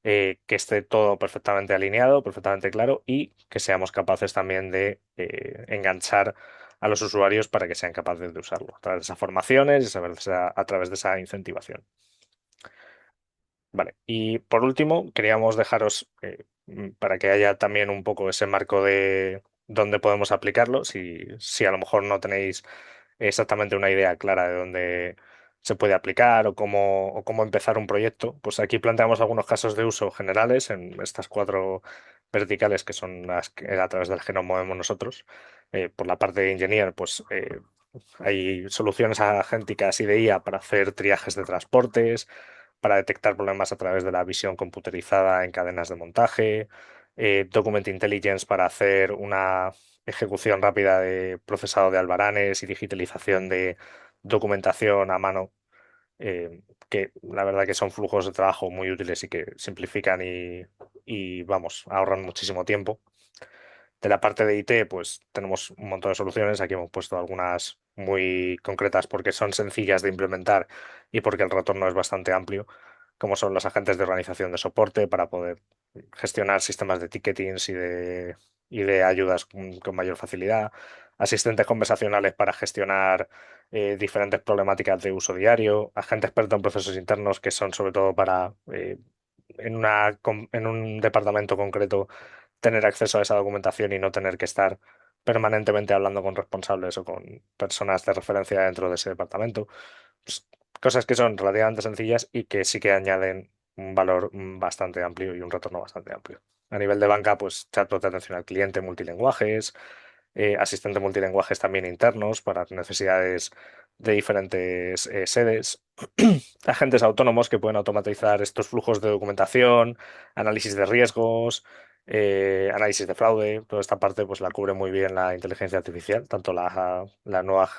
que esté todo perfectamente alineado, perfectamente claro y que seamos capaces también de enganchar a los usuarios para que sean capaces de usarlo a través de esas formaciones y a través de esa incentivación. Vale, y por último, queríamos dejaros, para que haya también un poco ese marco de dónde podemos aplicarlo, si a lo mejor no tenéis exactamente una idea clara de dónde se puede aplicar o cómo empezar un proyecto, pues aquí planteamos algunos casos de uso generales en estas cuatro verticales que son las que a través de las que nos movemos nosotros. Por la parte de engineer, pues hay soluciones agénticas y de IA para hacer triajes de transportes, para detectar problemas a través de la visión computerizada en cadenas de montaje, Document Intelligence para hacer una ejecución rápida de procesado de albaranes y digitalización de documentación a mano, que la verdad que son flujos de trabajo muy útiles y que simplifican y vamos, ahorran muchísimo tiempo. De la parte de IT, pues tenemos un montón de soluciones. Aquí hemos puesto algunas muy concretas porque son sencillas de implementar y porque el retorno es bastante amplio, como son los agentes de organización de soporte para poder gestionar sistemas de ticketings y de ayudas con mayor facilidad, asistentes conversacionales para gestionar diferentes problemáticas de uso diario, agente experto en procesos internos que son sobre todo para en un departamento concreto tener acceso a esa documentación y no tener que estar permanentemente hablando con responsables o con personas de referencia dentro de ese departamento. Pues, cosas que son relativamente sencillas y que sí que añaden un valor bastante amplio y un retorno bastante amplio. A nivel de banca, pues chatbot de atención al cliente, multilingüajes, asistentes multilingüajes también internos para necesidades de diferentes sedes, agentes autónomos que pueden automatizar estos flujos de documentación, análisis de riesgos, análisis de fraude. Toda esta parte pues la cubre muy bien la inteligencia artificial, tanto la nueva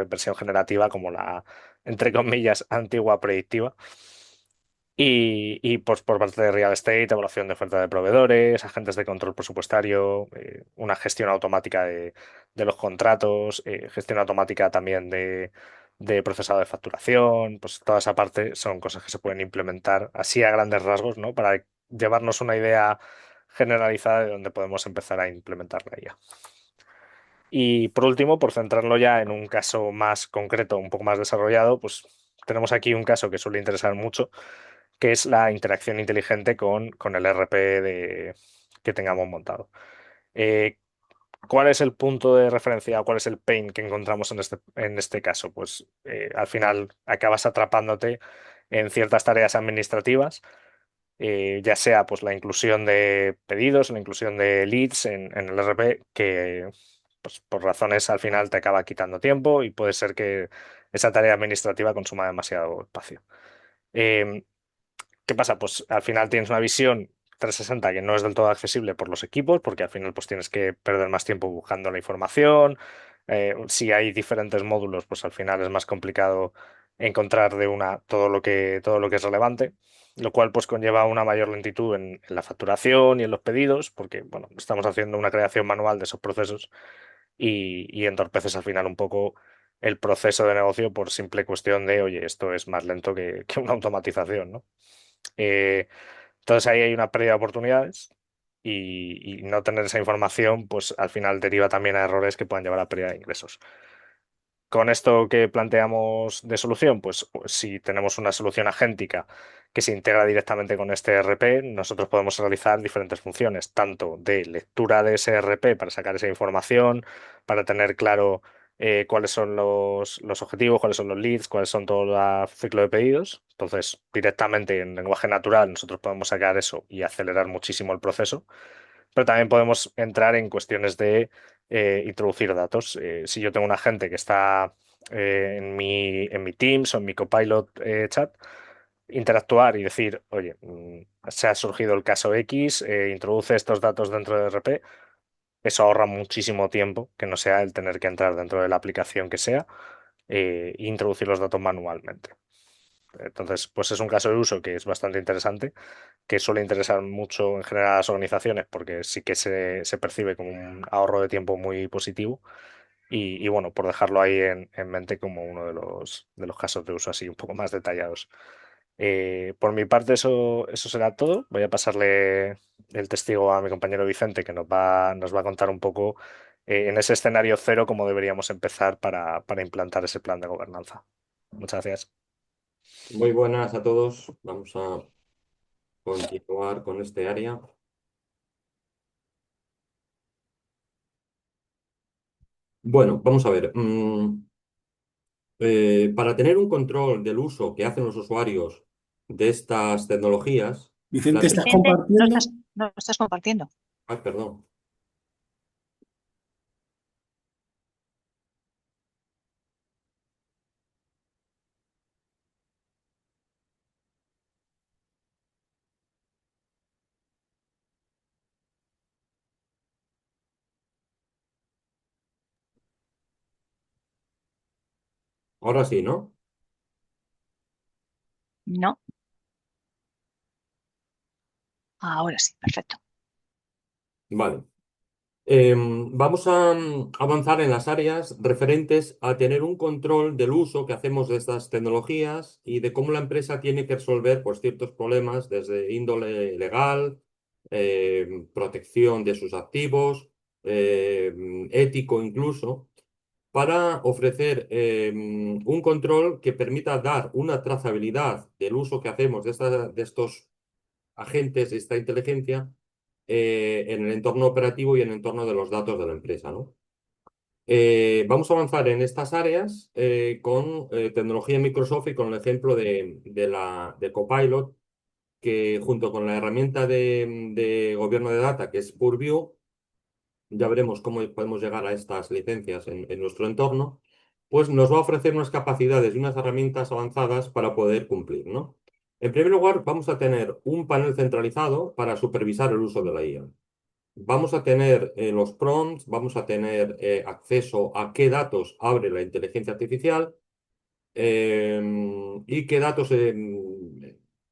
versión generativa como la, entre comillas, antigua predictiva. Pues por parte de real estate, evaluación de oferta de proveedores, agentes de control presupuestario, una gestión automática de los contratos, gestión automática también de procesado de facturación, pues toda esa parte son cosas que se pueden implementar así a grandes rasgos, ¿no? Para llevarnos una idea generalizada de dónde podemos empezar a implementar la IA. Y por último, por centrarlo ya en un caso más concreto, un poco más desarrollado, pues tenemos aquí un caso que suele interesar mucho, que es la interacción inteligente con el RP que tengamos montado. Eh, ¿Cuál es el punto de referencia o cuál es el pain que encontramos en este caso? Pues al final acabas atrapándote en ciertas tareas administrativas, ya sea pues la inclusión de pedidos, la inclusión de leads en el RP, que pues, por razones al final te acaba quitando tiempo y puede ser que esa tarea administrativa consuma demasiado espacio. Em, ¿Qué pasa? Pues al final tienes una visión 360 que no es del todo accesible por los equipos, porque al final pues tienes que perder más tiempo buscando la información. Si hay diferentes módulos, pues al final es más complicado encontrar de una todo lo que es relevante, lo cual pues conlleva una mayor lentitud en la facturación y en los pedidos, porque bueno, estamos haciendo una creación manual de esos procesos y entorpeces al final un poco el proceso de negocio por simple cuestión de, oye, esto es más lento que una automatización, ¿no? Eh, entonces ahí hay una pérdida de oportunidades y no tener esa información, pues al final deriva también a errores que puedan llevar a pérdida de ingresos. Con esto que planteamos de solución, pues si tenemos una solución agéntica que se integra directamente con este ERP, nosotros podemos realizar diferentes funciones, tanto de lectura de ese ERP para sacar esa información, para tener claro cuáles son los objetivos, cuáles son los leads, cuáles son todo el ciclo de pedidos. Entonces, directamente en lenguaje natural, nosotros podemos sacar eso y acelerar muchísimo el proceso, pero también podemos entrar en cuestiones de introducir datos. Si yo tengo un agente que está en mi Teams o en mi Copilot chat, interactuar y decir, oye, se ha surgido el caso X, introduce estos datos dentro de RP, eso ahorra muchísimo tiempo, que no sea el tener que entrar dentro de la aplicación que sea e introducir los datos manualmente. Entonces, pues es un caso de uso que es bastante interesante, que suele interesar mucho en general a las organizaciones porque sí que se percibe como un ahorro de tiempo muy positivo y bueno, por dejarlo ahí en mente como uno de los casos de uso así un poco más detallados. Por mi parte eso será todo. Voy a pasarle el testigo a mi compañero Vicente que nos va a contar un poco en ese escenario cero cómo deberíamos empezar para implantar ese plan de gobernanza. Muchas gracias. Muy buenas a todos. Vamos a continuar con este área. Bueno, vamos a ver. Para tener un control del uso que hacen los usuarios de estas tecnologías, la Vicente, ¿estás empresa... Vicente, compartiendo? no estás compartiendo. Ay, perdón. Ahora sí, ¿no? No, ahora sí, perfecto. Vale. Vamos a avanzar en las áreas referentes a tener un control del uso que hacemos de estas tecnologías y de cómo la empresa tiene que resolver pues, ciertos problemas desde índole legal, protección de sus activos, ético incluso, para ofrecer un control que permita dar una trazabilidad del uso que hacemos de estos agentes, de esta inteligencia en el entorno operativo y en el entorno de los datos de la empresa, ¿no? Vamos a avanzar en estas áreas con tecnología Microsoft y con el ejemplo de Copilot, que junto con la herramienta de gobierno de data, que es Purview, ya veremos cómo podemos llegar a estas licencias en nuestro entorno, pues nos va a ofrecer unas capacidades y unas herramientas avanzadas para poder cumplir, ¿no? En primer lugar, vamos a tener un panel centralizado para supervisar el uso de la IA. Vamos a tener los prompts, vamos a tener acceso a qué datos abre la inteligencia artificial y qué datos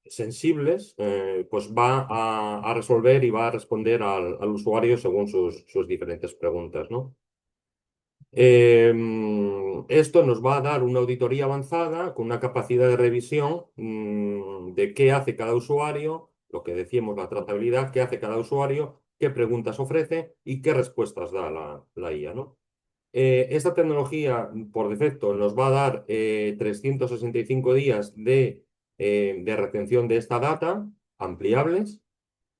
sensibles pues va a resolver y va a responder al usuario según sus diferentes preguntas, ¿no? Esto nos va a dar una auditoría avanzada con una capacidad de revisión de qué hace cada usuario, lo que decíamos, la trazabilidad, qué hace cada usuario, qué preguntas ofrece y qué respuestas da la IA, ¿no? Esta tecnología, por defecto, nos va a dar 365 días de retención de esta data, ampliables,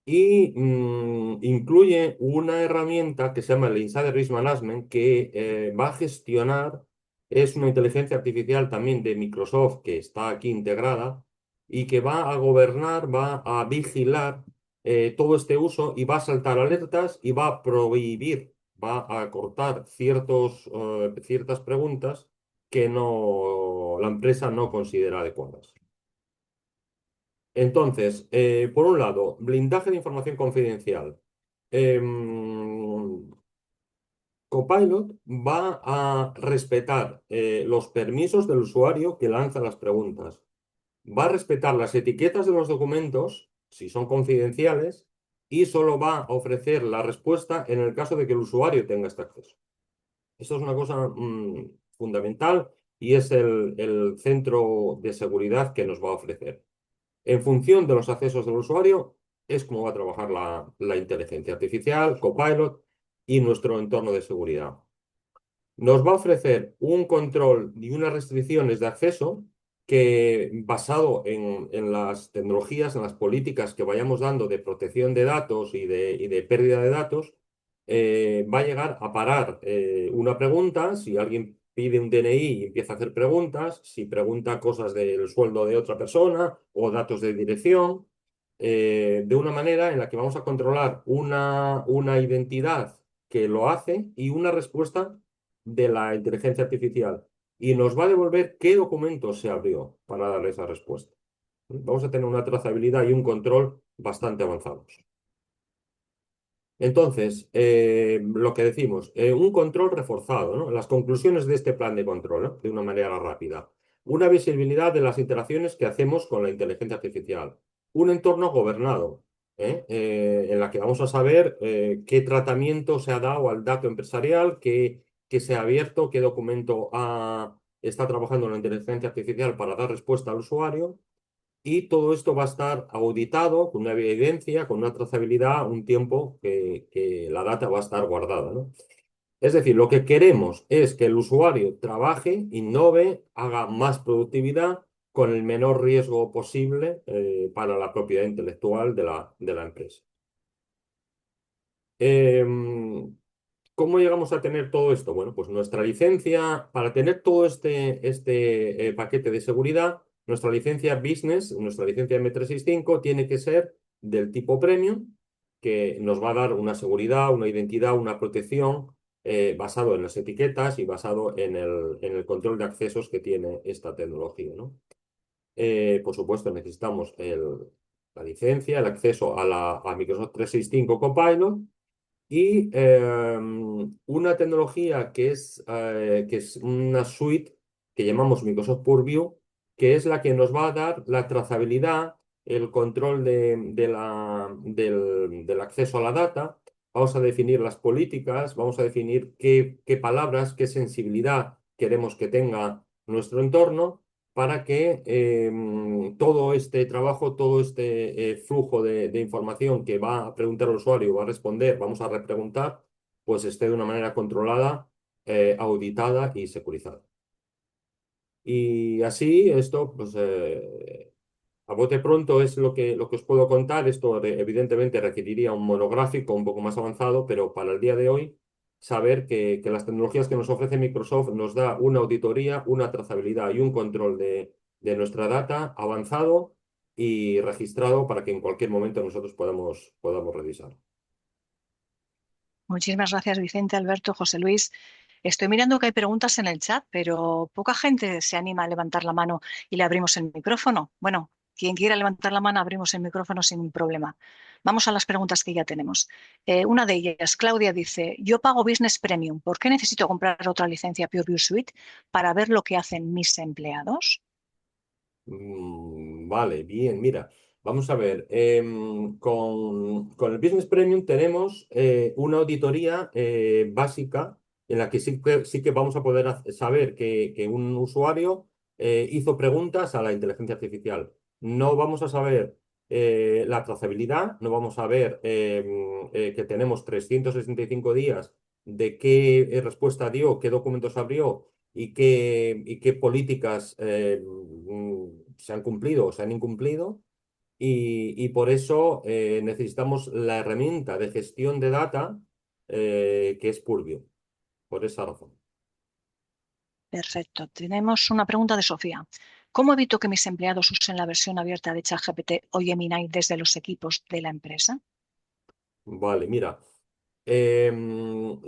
y incluye una herramienta que se llama el Insider Risk Management que va a gestionar, es una inteligencia artificial también de Microsoft que está aquí integrada y que va a gobernar, va a vigilar todo este uso y va a saltar alertas y va a prohibir, va a cortar ciertas preguntas que la empresa no considera adecuadas. Entonces, por un lado, blindaje de información confidencial. Copilot va a respetar los permisos del usuario que lanza las preguntas. Va a respetar las etiquetas de los documentos, si son confidenciales, y solo va a ofrecer la respuesta en el caso de que el usuario tenga este acceso. Esto es una cosa fundamental y es el centro de seguridad que nos va a ofrecer. En función de los accesos del usuario, es como va a trabajar la inteligencia artificial, Copilot y nuestro entorno de seguridad. Nos va a ofrecer un control y unas restricciones de acceso que, basado en las tecnologías, en las políticas que vayamos dando de protección de datos y de pérdida de datos, va a llegar a parar una pregunta. Si alguien pide un DNI y empieza a hacer preguntas, si pregunta cosas del sueldo de otra persona o datos de dirección, de una manera en la que vamos a controlar una identidad que lo hace y una respuesta de la inteligencia artificial. Y nos va a devolver qué documento se abrió para darle esa respuesta. Vamos a tener una trazabilidad y un control bastante avanzados. Entonces, lo que decimos, un control reforzado, ¿no? Las conclusiones de este plan de control, ¿no? De una manera rápida. Una visibilidad de las interacciones que hacemos con la inteligencia artificial. Un entorno gobernado, en la que vamos a saber qué tratamiento se ha dado al dato empresarial, qué se ha abierto, qué documento está trabajando la inteligencia artificial para dar respuesta al usuario. Y todo esto va a estar auditado con una evidencia, con una trazabilidad, un tiempo que la data va a estar guardada, ¿no? Es decir, lo que queremos es que el usuario trabaje, innove, haga más productividad con el menor riesgo posible para la propiedad intelectual de la empresa. ¿Cómo llegamos a tener todo esto? Bueno, pues nuestra licencia, para tener todo este paquete de seguridad, nuestra licencia Business, nuestra licencia M365, tiene que ser del tipo Premium, que nos va a dar una seguridad, una identidad, una protección basado en las etiquetas y basado en el control de accesos que tiene esta tecnología, ¿no? Por supuesto, necesitamos la licencia, el acceso a Microsoft 365 Copilot y una tecnología que es una suite que llamamos Microsoft Purview, que es la que nos va a dar la trazabilidad, el control del acceso a la data. Vamos a definir las políticas, vamos a definir qué palabras, qué sensibilidad queremos que tenga nuestro entorno para que todo este trabajo, todo este flujo de información que va a preguntar el usuario, va a responder, vamos a repreguntar, pues esté de una manera controlada, auditada y securizada. Y así esto, pues a bote pronto es lo que os puedo contar. Esto evidentemente requeriría un monográfico un poco más avanzado, pero para el día de hoy saber que las tecnologías que nos ofrece Microsoft nos da una auditoría, una trazabilidad y un control de nuestra data avanzado y registrado para que en cualquier momento nosotros podamos revisar. Muchísimas gracias, Vicente, Alberto, José Luis. Estoy mirando que hay preguntas en el chat, pero poca gente se anima a levantar la mano y le abrimos el micrófono. Bueno, quien quiera levantar la mano, abrimos el micrófono sin problema. Vamos a las preguntas que ya tenemos. Una de ellas, Claudia, dice, yo pago Business Premium. ¿Por qué necesito comprar otra licencia Pureview Suite para ver lo que hacen mis empleados? Vale, bien, mira, vamos a ver. Con el Business Premium tenemos una auditoría básica en la que sí que vamos a poder saber que un usuario hizo preguntas a la inteligencia artificial. No vamos a saber la trazabilidad, no vamos a ver que tenemos 365 días de qué respuesta dio, qué documentos abrió y qué políticas se han cumplido o se han incumplido. Y por eso necesitamos la herramienta de gestión de data que es Purview, por esa razón. Perfecto. Tenemos una pregunta de Sofía. ¿Cómo evito que mis empleados usen la versión abierta de ChatGPT o Gemini desde los equipos de la empresa? Vale, mira. Con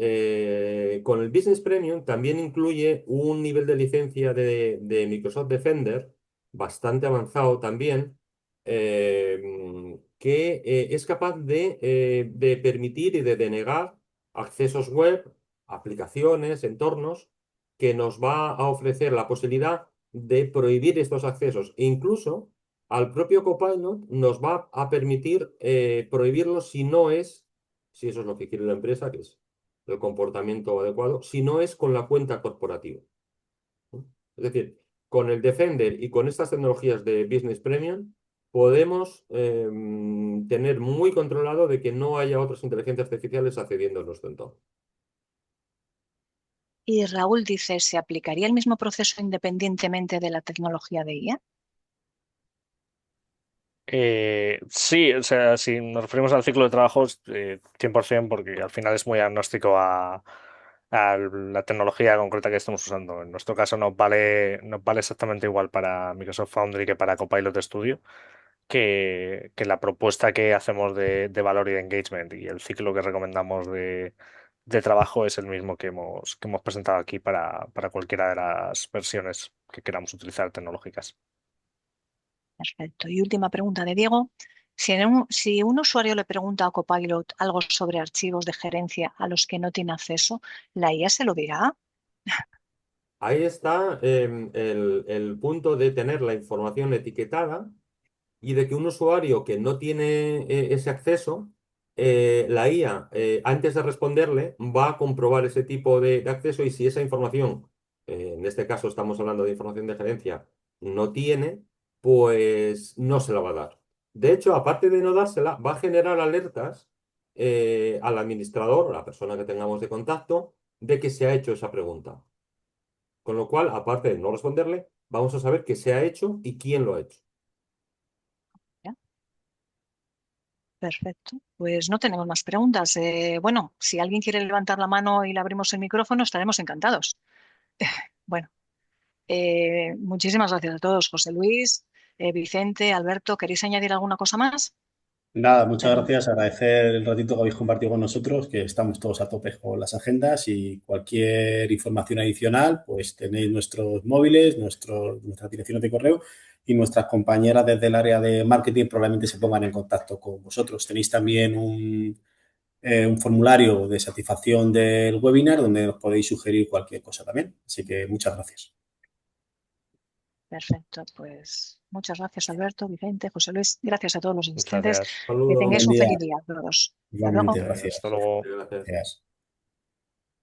el Business Premium también incluye un nivel de licencia de Microsoft Defender bastante avanzado también, que es capaz de permitir y de denegar accesos web, aplicaciones, entornos, que nos va a ofrecer la posibilidad de prohibir estos accesos. E incluso al propio Copilot nos va a permitir prohibirlos si eso es lo que quiere la empresa, que es el comportamiento adecuado, si no es con la cuenta corporativa. Es decir, con el Defender y con estas tecnologías de Business Premium podemos tener muy controlado de que no haya otras inteligencias artificiales accediendo a nuestro entorno. Y Raúl dice, ¿se aplicaría el mismo proceso independientemente de la tecnología de IA? Sí, o sea, si nos referimos al ciclo de trabajos, 100%, porque al final es muy agnóstico a la tecnología concreta que estamos usando. En nuestro caso nos vale exactamente igual para Microsoft Foundry que para Copilot Studio, que la propuesta que hacemos de valor y de engagement, y el ciclo que recomendamos de trabajo es el mismo que hemos presentado aquí para cualquiera de las versiones que queramos utilizar tecnológicas. Perfecto. Y última pregunta de Diego. Si un usuario le pregunta a Copilot algo sobre archivos de gerencia a los que no tiene acceso, ¿la IA se lo dirá? Ahí está el punto de tener la información etiquetada y de que un usuario que no tiene ese acceso, la IA, antes de responderle, va a comprobar ese tipo de acceso y si esa información, en este caso estamos hablando de información de gerencia, no tiene, pues no se la va a dar. De hecho, aparte de no dársela, va a generar alertas al administrador, a la persona que tengamos de contacto, de que se ha hecho esa pregunta. Con lo cual, aparte de no responderle, vamos a saber qué se ha hecho y quién lo ha hecho. ¿Ya? Perfecto. Pues no tenemos más preguntas. Bueno, si alguien quiere levantar la mano y le abrimos el micrófono, estaremos encantados. Bueno, muchísimas gracias a todos. José Luis, Vicente, Alberto, ¿queréis añadir alguna cosa más? Nada, muchas gracias. Agradecer el ratito que habéis compartido con nosotros, que estamos todos a tope con las agendas y cualquier información adicional, pues tenéis nuestros móviles, nuestras direcciones de correo y nuestras compañeras desde el área de marketing probablemente se pongan en contacto con vosotros. Tenéis también un formulario de satisfacción del webinar donde os podéis sugerir cualquier cosa también. Así que muchas gracias. Perfecto, pues muchas gracias Alberto, Vicente, José Luis. Gracias a todos los Muchas asistentes. gracias. Que tengáis Buen un día. feliz día a todos. Hasta luego. Igualmente, gracias. Hasta luego. Gracias. Gracias.